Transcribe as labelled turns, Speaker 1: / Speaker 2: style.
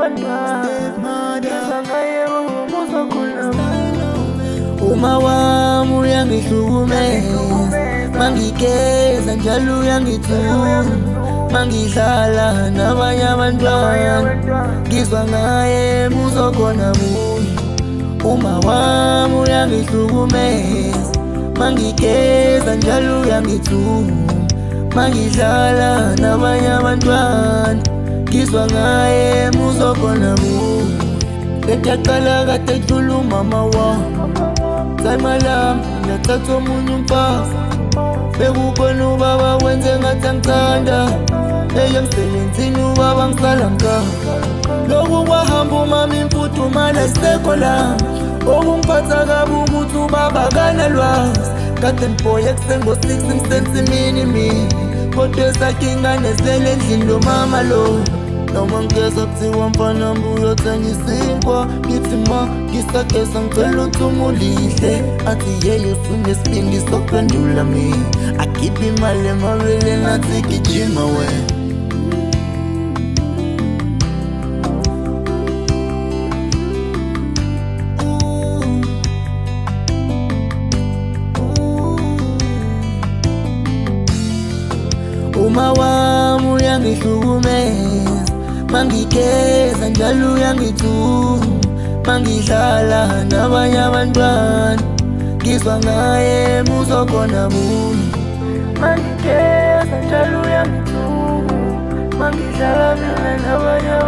Speaker 1: abantwana ngizwa ngaye muzokhuluma. Uma wami uyangihlukumeza, mangigeza njalo uyangithuma, mangidlala nabanye abantwana ngizwa ngaye muzokhona buya. Uma wami uyangihlukumeza, mangigeza njalo uyangithuma, mangidlala nabanye abantwana ngizwa ngaye muzokhona buya. Betaqala kade edlula umama wami, Zalma lami nathatha omunye umfazi, bekubona ubaba wenze ngathi angithanda, emsebenzini ubaba ngisala ngikhala. Lokhu kwahamba umama imfudumala ayisekho lami, okungiphatha kabi ukuthi ubaba akanalwazi. Kade ngiboye ekuseni ngo-6 ngisenza imini, kodwa esakhe ingane zilele endlini lo mama lo. Noma ngigeza kuthiwa mfana mbuya uthenga isinkwa, ngithi ma ngisageza ngicela uthunga ulihle. Athi yeyo usunesibindi sokuphendula mina, akhiphe imali emabeleni athi gijima wena. Uma wami uyangihlukumeza, mangigeza njalo uyangithuma, mangidlala nabanye abantwana ngizwa ngaye muzokhona buya. Mangigeza njalo uyangithuma, mangidlala nabanye abantwana.